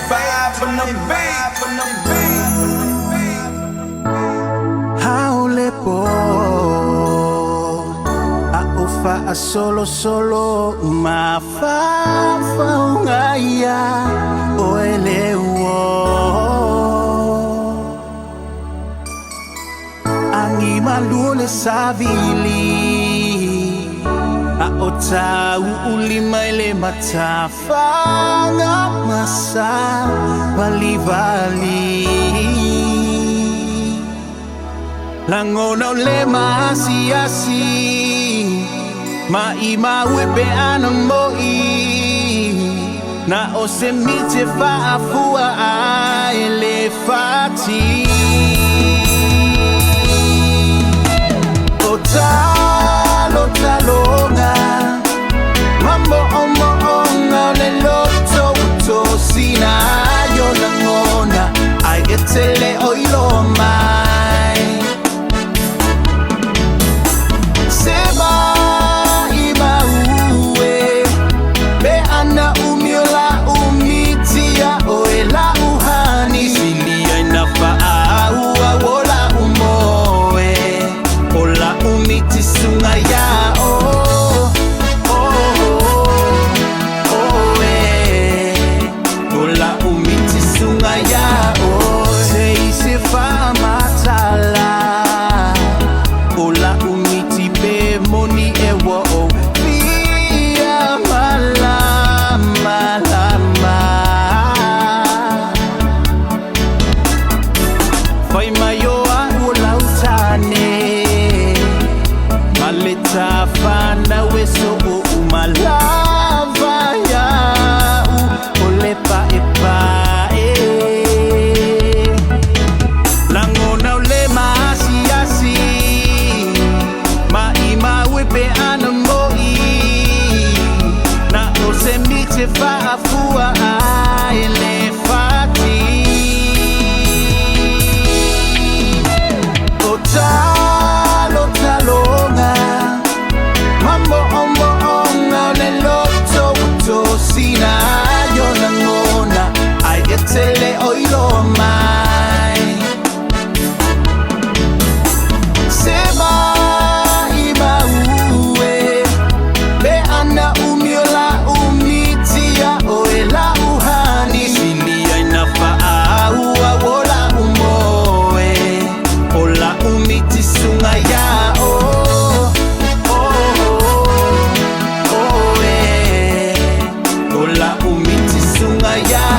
vibe on the beat. Haule po aufa a solo mafafa ungaya oelewo angi malule savili aotau ulima ile matafanga masa balivali langona ulema asiasi maima wepe anamoi na osemite faafua elefati otalonga mambo onga leloto utosina yo langona agetele oiloma Fana weso umalava ya olepa epa langona ulema asiasi maima wepe anamoi na osemite faafua elefati otalonga mambo onga leloto utosina yo langona agetele oilomai seba iba uwe be ana umiola umitia oela uhani silia inafaa uwa wola umoe ola umiti sunga yao yeah.